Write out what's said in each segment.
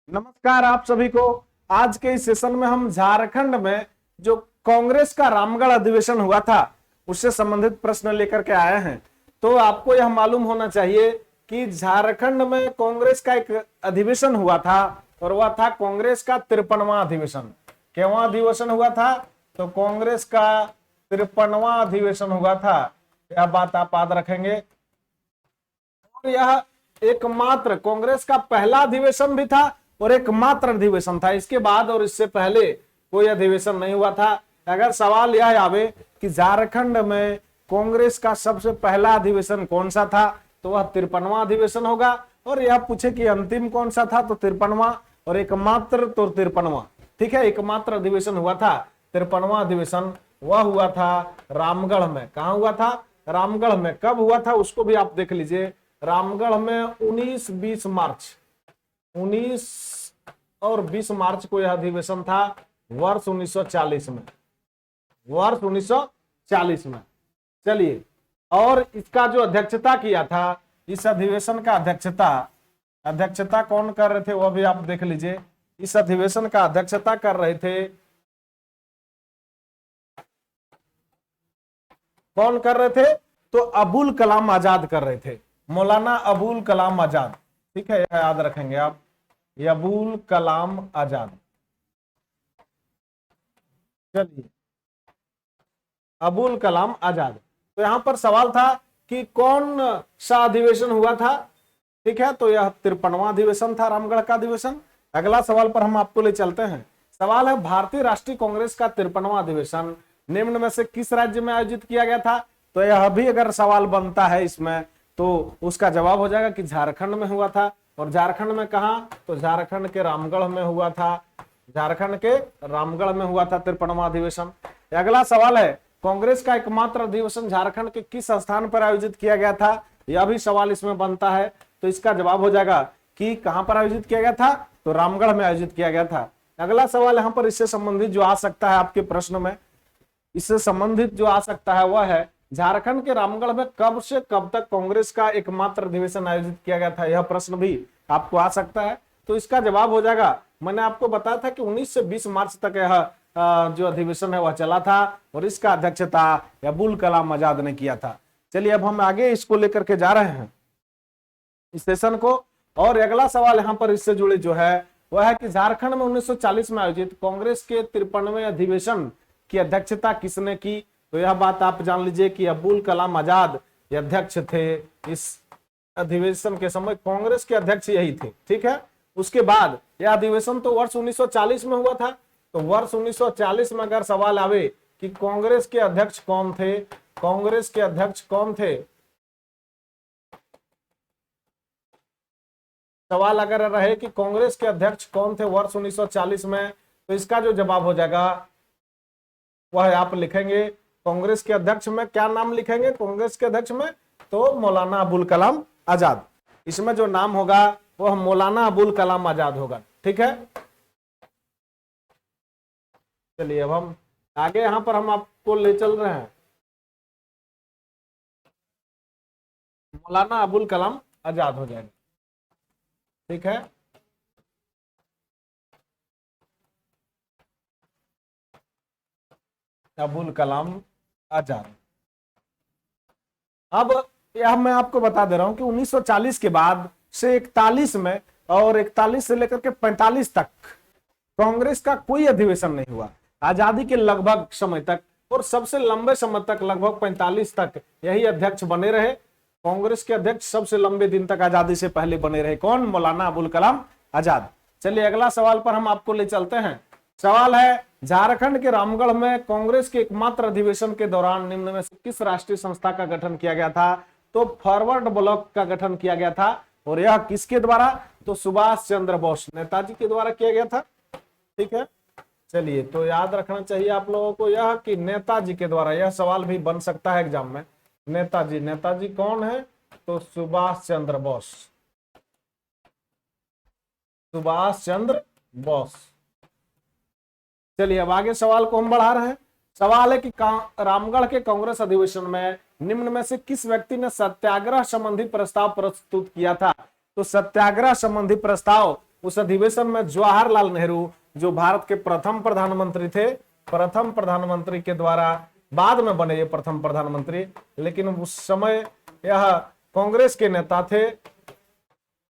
नमस्कार आप सभी को। आज के इस सेशन में हम झारखंड में जो कांग्रेस का रामगढ़ अधिवेशन हुआ था उससे संबंधित प्रश्न लेकर के आए हैं। तो आपको यह मालूम होना चाहिए कि झारखंड में कांग्रेस का एक अधिवेशन हुआ था और वह था कांग्रेस का 53वां अधिवेशन। क्यों अधिवेशन हुआ था? तो कांग्रेस का 53वां अधिवेशन हुआ था। यह बात आप याद रखेंगे। और यह एकमात्र कांग्रेस का पहला अधिवेशन भी था और एकमात्र अधिवेशन था। इसके बाद और इससे पहले कोई अधिवेशन नहीं हुआ था। अगर सवाल यह आवे कि झारखंड में कांग्रेस का सबसे पहला अधिवेशन कौन सा था तो वह 53वां अधिवेशन होगा। और यह पूछे कि अंतिम कौन सा था तो 53वां और एकमात्र तो 53वां। ठीक है, एकमात्र अधिवेशन हुआ था 53वां अधिवेशन। वह हुआ था रामगढ़ में। कहां हुआ था? रामगढ़ में। कब हुआ था उसको भी आप देख लीजिए। रामगढ़ में 19 और 20 मार्च को यह अधिवेशन था, वर्ष 1940 में। वर्ष 1940 में। चलिए, और इसका जो अध्यक्षता किया था, इस अधिवेशन का अध्यक्षता कौन कर रहे थे वह भी आप देख लीजिए। इस अधिवेशन का अध्यक्षता कर रहे थे, कौन कर रहे थे? तो अबुल कलाम आजाद कर रहे थे। मौलाना अबुल कलाम आजाद। ठीक है, यह याद रखेंगे आप, ये अबुल कलाम आजाद। चलिए, अबुल कलाम आजाद। तो यहां पर सवाल था कि कौन सा अधिवेशन हुआ था। ठीक है, तो यह 53वां अधिवेशन था, रामगढ़ का अधिवेशन। अगला सवाल पर हम आपको ले चलते हैं। सवाल है, भारतीय राष्ट्रीय कांग्रेस का 53वां अधिवेशन निम्न में से किस राज्य में आयोजित किया गया था? तो यह भी अगर सवाल बनता है इसमें तो उसका जवाब हो जाएगा कि झारखंड में हुआ था। और झारखंड में कहा? तो झारखंड के रामगढ़ में हुआ था। झारखंड के रामगढ़ में हुआ था 53वां अधिवेशन। अगला सवाल है, कांग्रेस का एकमात्र अधिवेशन झारखंड के किस स्थान पर आयोजित किया गया था? यह भी सवाल इसमें बनता है। तो इसका जवाब हो जाएगा कि कहां पर आयोजित किया गया था? तो रामगढ़ में आयोजित किया गया था। अगला सवाल यहां पर इससे संबंधित जो आ सकता है आपके प्रश्न में, इससे संबंधित जो आ सकता है वह है, झारखंड के रामगढ़ में कब से कब तक कांग्रेस का एकमात्र अधिवेशन आयोजित किया गया था? यह प्रश्न भी आपको आ सकता है। तो इसका जवाब हो जाएगा, मैंने आपको बताया था कि 19 से 20 मार्च तक यह जो अधिवेशन है वह चला था और इसका अध्यक्षता अबुल कलाम आजाद ने किया था। चलिए, अब हम आगे इसको लेकर के जा रहे हैं इस सेशन को। और अगला सवाल यहाँ पर इससे जुड़े जो है वह है कि झारखंड में 1940 में आयोजित कांग्रेस के 53वें अधिवेशन की अध्यक्षता किसने की? तो यह बात आप जान लीजिए कि अबुल कलाम आजाद अध्यक्ष थे। इस अधिवेशन के समय कांग्रेस के अध्यक्ष यही थे। ठीक है, उसके बाद यह अधिवेशन तो वर्ष 1940 में हुआ था। तो वर्ष 1940 में अगर सवाल आवे कि कांग्रेस के अध्यक्ष कौन थे, कांग्रेस के अध्यक्ष कौन थे, सवाल अगर रहे कि कांग्रेस के अध्यक्ष कौन थे वर्ष 1940 में, तो इसका जो जवाब हो जाएगा वह आप लिखेंगे कांग्रेस के अध्यक्ष में। क्या नाम लिखेंगे कांग्रेस के अध्यक्ष में? तो मौलाना अबुल कलाम आजाद। इसमें जो नाम होगा वह मौलाना अबुल कलाम आजाद होगा। ठीक है, चलिए अब हम आगे यहां पर हम आपको ले चल रहे हैं मौलाना अबुल कलाम आजाद हो जाएगा। ठीक है, अबुल कलाम आजाद। अब यह मैं आपको बता दे रहा हूं कि 1940 के बाद से 41 में और 41 से लेकर के 45 तक कांग्रेस का कोई अधिवेशन नहीं हुआ। आजादी के लगभग समय तक और सबसे लंबे समय तक लगभग 45 तक यही अध्यक्ष बने रहे। कांग्रेस के अध्यक्ष सबसे लंबे दिन तक आजादी से पहले बने रहे। कौन? मौलाना अबुल कलाम आजाद। चलिए, अगला सवाल पर हम आपको ले चलते हैं। सवाल है, झारखंड के रामगढ़ में कांग्रेस के एकमात्र अधिवेशन के दौरान निम्न में से किस राष्ट्रीय संस्था का गठन किया गया था? तो फॉरवर्ड ब्लॉक का गठन किया गया था। और यह किसके द्वारा? तो सुभाष चंद्र बोस, नेताजी के द्वारा किया गया था। ठीक है, चलिए, तो याद रखना चाहिए आप लोगों को यह कि नेताजी के द्वारा। यह सवाल भी बन सकता है एग्जाम में। नेताजी कौन है? तो सुभाष चंद्र बोस। सुभाष चंद्र बोस। चलिए, अब आगे सवाल को हम बढ़ा रहे हैं। सवाल है कि रामगढ़ के कांग्रेस अधिवेशन में निम्न में से किस व्यक्ति ने सत्याग्रह संबंधी प्रस्ताव प्रस्तुत किया था? तो सत्याग्रह संबंधी प्रस्ताव उस अधिवेशन में जवाहरलाल नेहरू जो भारत के प्रथम प्रधानमंत्री थे, प्रथम प्रधानमंत्री के द्वारा बाद में बने ये प्रथम प्रधानमंत्री, लेकिन उस समय यह कांग्रेस के नेता थे,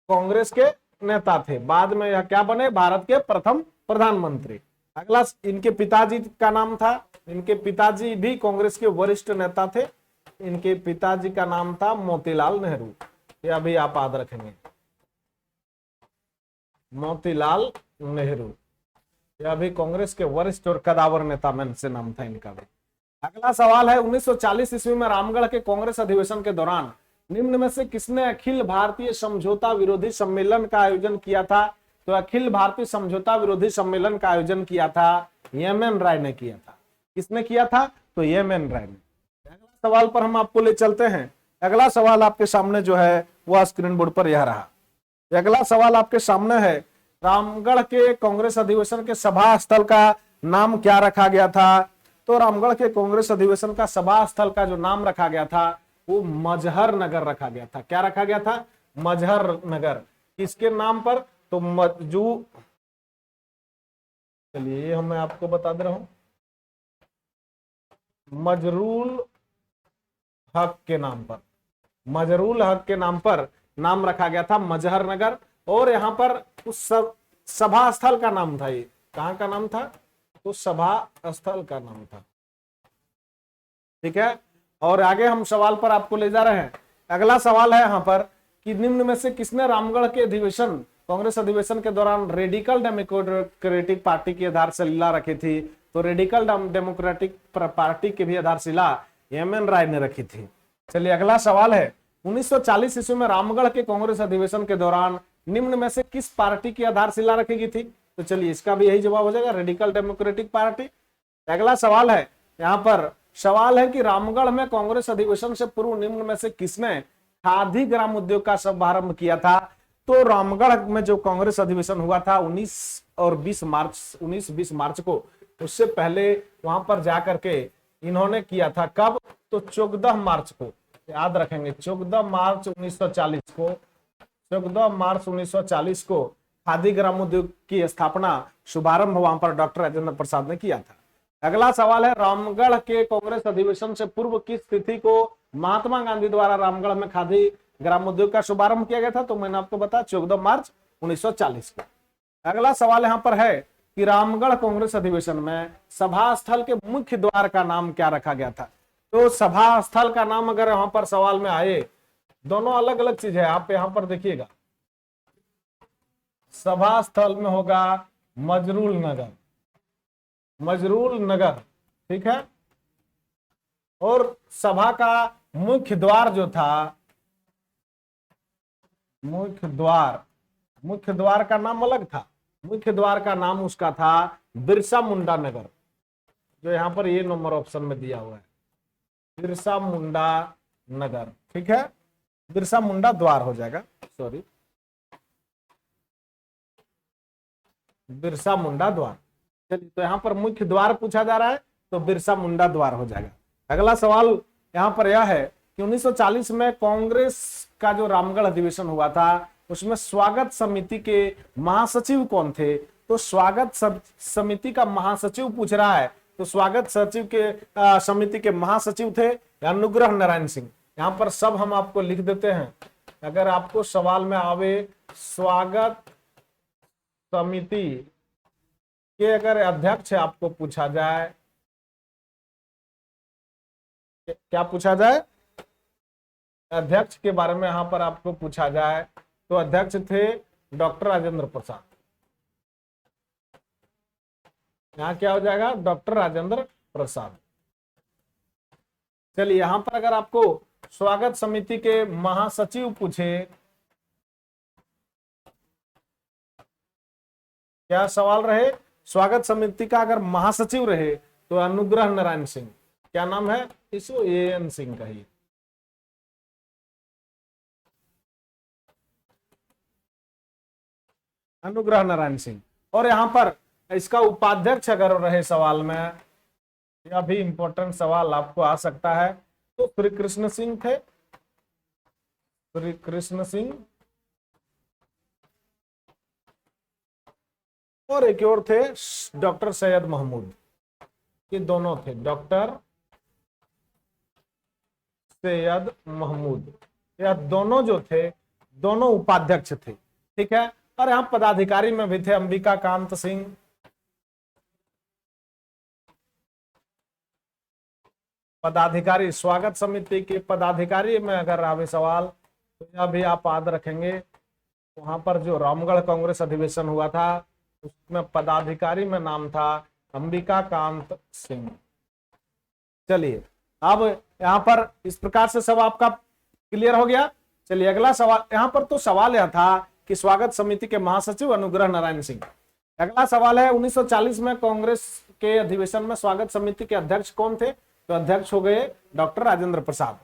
कांग्रेस के नेता थे। बाद में यह क्या बने, भारत के प्रथम प्रधानमंत्री। अगला इनके पिताजी का नाम था, इनके पिताजी भी कांग्रेस के वरिष्ठ नेता थे। इनके पिताजी का नाम था मोतीलाल नेहरू। यह भी आप याद रखेंगे, मोतीलाल नेहरू। यह भी कांग्रेस के वरिष्ठ और कदावर नेता में से नाम था इनका भी। अगला सवाल है 1940 ईस्वी में रामगढ़ के कांग्रेस अधिवेशन के दौरान निम्न में से किसने अखिल भारतीय समझौता विरोधी सम्मेलन का आयोजन किया था? तो अखिल भारतीय समझौता विरोधी सम्मेलन का आयोजन किया था एम.एन. राय ने किया था। किसने किया था? तो एम.एन. राय ने। अगला सवाल पर हम आपको ले चलते हैं। अगला सवाल आपके सामने जो है वह स्क्रीन बोर्ड पर यह रहा। अगला सवाल आपके सामने है, रामगढ़ के कांग्रेस अधिवेशन के सभा स्थल का नाम क्या रखा गया था? तो रामगढ़ के कांग्रेस अधिवेशन का सभा स्थल का जो नाम रखा गया था वो मजहर नगर रखा गया था। क्या रखा गया था? मजहर नगर। किसके नाम पर? तो चलिए ये मैं आपको बता दे रहा हूं, मजरूल हक के नाम पर, मजरूल हक के नाम पर नाम रखा गया था मजहर नगर। और यहाँ पर उस सभा स्थल का नाम था, ये कहाँ का नाम था? तो सभा स्थल का नाम था। ठीक है, और आगे हम सवाल पर आपको ले जा रहे हैं। अगला सवाल है यहाँ पर कि निम्न में से किसने रामगढ़ के अधिवेशन, कांग्रेस अधिवेशन के दौरान रेडिकल डेमोक्रेटिक पार्टी की आधारशिला रखी थी? तो रेडिकल डेमोक्रेटिक पार्टी की भी आधारशिला एम.एन. राय ने रखी थी। चलिए अगला सवाल है, 1940 ईस्वी में रामगढ़ के कांग्रेस अधिवेशन के दौरान निम्न में से किस पार्टी की आधारशिला रखी गई थी? तो चलिए इसका भी यही जवाब हो जाएगा, रेडिकल डेमोक्रेटिक पार्टी। अगला सवाल है, यहाँ पर सवाल है कि रामगढ़ में कांग्रेस अधिवेशन से पूर्व निम्न में से किसने खादी ग्राम उद्योग का शुभारंभ किया था? तो रामगढ़ में जो कांग्रेस अधिवेशन हुआ था 19 और 20 मार्च को, उससे पहले वहां पर जाकर के इन्होंने किया था। कब? तो 14 मार्च को, याद रखेंगे 14 मार्च 1940 को, 14 मार्च 1940 को खादी ग्राम उद्योग की स्थापना, शुभारंभ वहां पर डॉक्टर राजेंद्र प्रसाद ने किया था। अगला सवाल है, रामगढ़ के कांग्रेस अधिवेशन से पूर्व किस तिथि को महात्मा गांधी द्वारा रामगढ़ में खादी ग्राम उद्योग का शुभारंभ किया गया था? तो मैंने आपको बताया 14 मार्च 1940 को। अगला सवाल यहाँ पर है कि रामगढ़ कांग्रेस अधिवेशन में सभा स्थल के मुख्य द्वार का नाम क्या रखा गया था? तो सभा स्थल का नाम अगर यहाँ पर सवाल में आए, दोनों अलग अलग चीज है, आप यहाँ पर देखिएगा। सभा स्थल में होगा मजरूल नगर, मजरूल नगर, ठीक है। और सभा का मुख्य द्वार जो था, मुख्य द्वार का नाम अलग था। मुख्य द्वार का नाम उसका था बिरसा मुंडा नगर, जो यहां पर ये नंबर ऑप्शन में दिया हुआ है, बिरसा मुंडा नगर, ठीक है। बिरसा मुंडा द्वार हो जाएगा, सॉरी, बिरसा मुंडा द्वार। चलिए, तो यहां पर मुख्य द्वार पूछा जा रहा है, तो बिरसा मुंडा द्वार हो जाएगा। अगला सवाल यहां पर यह है कि 1940 में कांग्रेस का जो रामगढ़ अधिवेशन हुआ था, उसमें स्वागत समिति के महासचिव कौन थे? तो स्वागत समिति का महासचिव पूछ रहा है, तो स्वागत सचिव के समिति के महासचिव थे अनुग्रह नारायण सिंह। यहाँ पर सब हम आपको लिख देते हैं, अगर आपको सवाल में आवे स्वागत समिति के अगर अध्यक्ष आपको पूछा जाए, क्या पूछा जाए? अध्यक्ष के बारे में यहां पर आपको पूछा जाए, तो अध्यक्ष थे डॉक्टर राजेंद्र प्रसाद। यहां क्या हो जाएगा? डॉक्टर राजेंद्र प्रसाद। चलिए, यहां पर अगर आपको स्वागत समिति के महासचिव पूछे, क्या सवाल रहे? स्वागत समिति का अगर महासचिव रहे तो अनुग्रह नारायण सिंह, क्या नाम है? इसको एएन सिंह कहिए। अनुग्रह नारायण सिंह। और यहां पर इसका उपाध्यक्ष अगर रहे सवाल में, यह भी इंपॉर्टेंट सवाल आपको आ सकता है, तो श्री कृष्ण सिंह थे, श्री कृष्ण सिंह। और एक और थे डॉक्टर सैयद महमूद। ये दोनों थे डॉक्टर सैयद महमूद। यह दोनों जो थे दोनों उपाध्यक्ष थे। ठीक है। और यहां पदाधिकारी में भी थे अंबिका कांत सिंह, पदाधिकारी स्वागत समिति के पदाधिकारी में अगर आवे सवाल तो यह भी आप याद रखेंगे। वहां पर जो रामगढ़ कांग्रेस अधिवेशन हुआ था उसमें पदाधिकारी में नाम था अंबिका कांत सिंह। चलिए अब यहां पर इस प्रकार से सब आपका क्लियर हो गया। चलिए अगला सवाल। यहां पर तो सवाल यह था कि स्वागत समिति के महासचिव अनुग्रह नारायण सिंह। अगला सवाल है 1940 में कांग्रेस के अधिवेशन में स्वागत समिति के अध्यक्ष कौन थे? तो अध्यक्ष हो गए डॉक्टर राजेंद्र प्रसाद।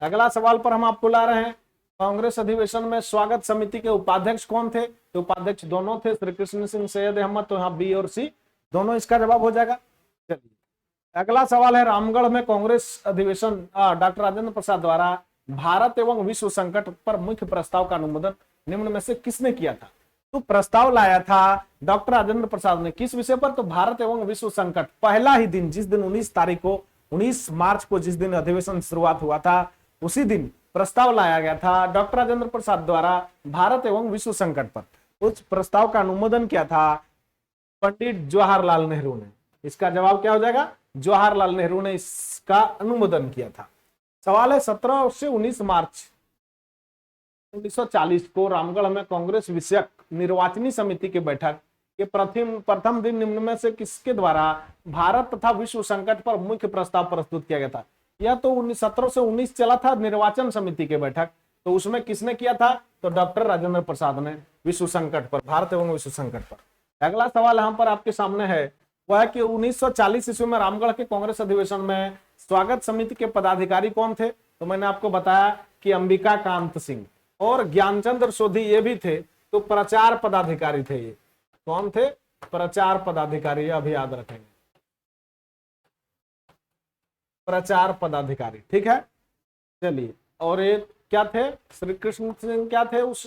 अगला सवाल पर हम आपको ला रहे हैं कांग्रेस अधिवेशन में स्वागत समिति के उपाध्यक्ष कौन थे? तो उपाध्यक्ष दोनों थे श्री कृष्ण सिंह, सैयद अहमद। तो यहाँ बी और सी दोनों इसका जवाब हो जाएगा। चलिए अगला सवाल है रामगढ़ में कांग्रेस अधिवेशन डॉक्टर राजेंद्र प्रसाद द्वारा भारत एवं विश्व संकट पर मुख्य प्रस्ताव का अनुमोदन निम्न में से किसने किया था? तो प्रस्ताव लाया था डॉक्टर राजेंद्र प्रसाद ने। किस विषय पर? तो भारत एवं विश्व संकट। पहला ही दिन जिस दिन 19 मार्च को जिस दिन अधिवेशन शुरुआत हुआ था उसी दिन प्रस्ताव लाया गया था डॉक्टर राजेंद्र प्रसाद द्वारा भारत एवं विश्व संकट पर। उस प्रस्ताव का अनुमोदन किया था पंडित जवाहरलाल नेहरू ने। इसका जवाब क्या हो जाएगा? जवाहरलाल नेहरू ने इसका अनुमोदन किया था। सवाल है 17 से 19 मार्च 1940 को रामगढ़ में कांग्रेस विषयक निर्वाचनी समिति की बैठक के प्रथम दिन निम्न में से किसके द्वारा भारत तथा विश्व संकट पर मुख्य प्रस्ताव प्रस्तुत किया गया था? यह तो 17 से 19 चला था निर्वाचन समिति की बैठक। तो उसमें किसने किया था? तो डॉक्टर राजेंद्र प्रसाद ने विश्व संकट पर, भारत एवं विश्व संकट पर। अगला सवाल यहाँ पर आपके सामने है वह है कि 1940 ईस्वी में रामगढ़ के कांग्रेस अधिवेशन में स्वागत समिति के पदाधिकारी कौन थे? तो मैंने आपको बताया कि अंबिका कांत सिंह और ज्ञानचंद्र सोधी ये भी थे। तो प्रचार पदाधिकारी थे। ये कौन थे? प्रचार पदाधिकारी। अभी याद रखेंगे प्रचार पदाधिकारी। ठीक है। चलिए और ये क्या थे? श्री कृष्ण सिंह क्या थे? उस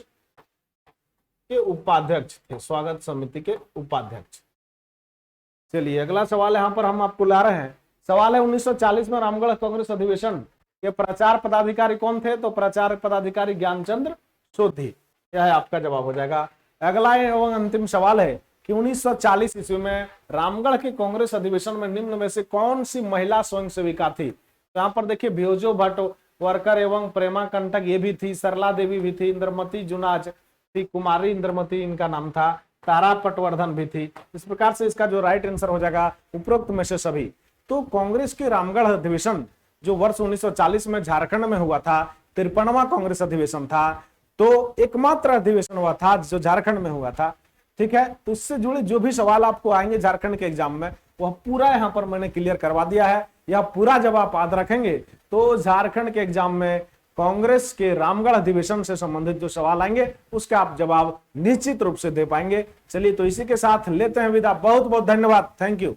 के उपाध्यक्ष थे, स्वागत समिति के उपाध्यक्ष। चलिए अगला सवाल यहां पर हम आपको ला रहे हैं। सवाल है 1940 में रामगढ़ कांग्रेस अधिवेशन के प्रचार पदाधिकारी कौन थे? तो प्रचार पदाधिकारी ज्ञानचंद्र सोधी। यह आपका जवाब हो जाएगा। अगला एवं अंतिम सवाल है कि 1940 ईस्वी में रामगढ़ के कांग्रेस अधिवेशन में निम्न में से कौन सी महिला स्वयं सेविका थी? तो यहाँ पर देखिए भ्योजो भट्ट वर्कर एवं प्रेमा कंटक ये भी थी, सरला देवी भी थी, इंद्रमती जुनाज थी, कुमारी इंद्रमती इनका नाम था, तारा पटवर्धन भी थी। इस प्रकार से इसका जो राइट आंसर हो जाएगा उपरोक्त में से सभी। तो कांग्रेस के रामगढ़ अधिवेशन जो वर्ष 1940 में झारखंड में हुआ था 53वां कांग्रेस अधिवेशन था। तो एकमात्र अधिवेशन हुआ था जो झारखंड में हुआ था। ठीक है। तो इससे जुड़े जो भी सवाल आपको आएंगे झारखंड के एग्जाम में वह पूरा यहाँ पर मैंने क्लियर करवा दिया है। यह पूरा जब आप याद रखेंगे तो झारखंड के एग्जाम में कांग्रेस के रामगढ़ अधिवेशन से संबंधित जो सवाल आएंगे उसका आप जवाब निश्चित रूप से दे पाएंगे। चलिए तो इसी के साथ लेते हैं विदा। बहुत बहुत धन्यवाद। Thank you.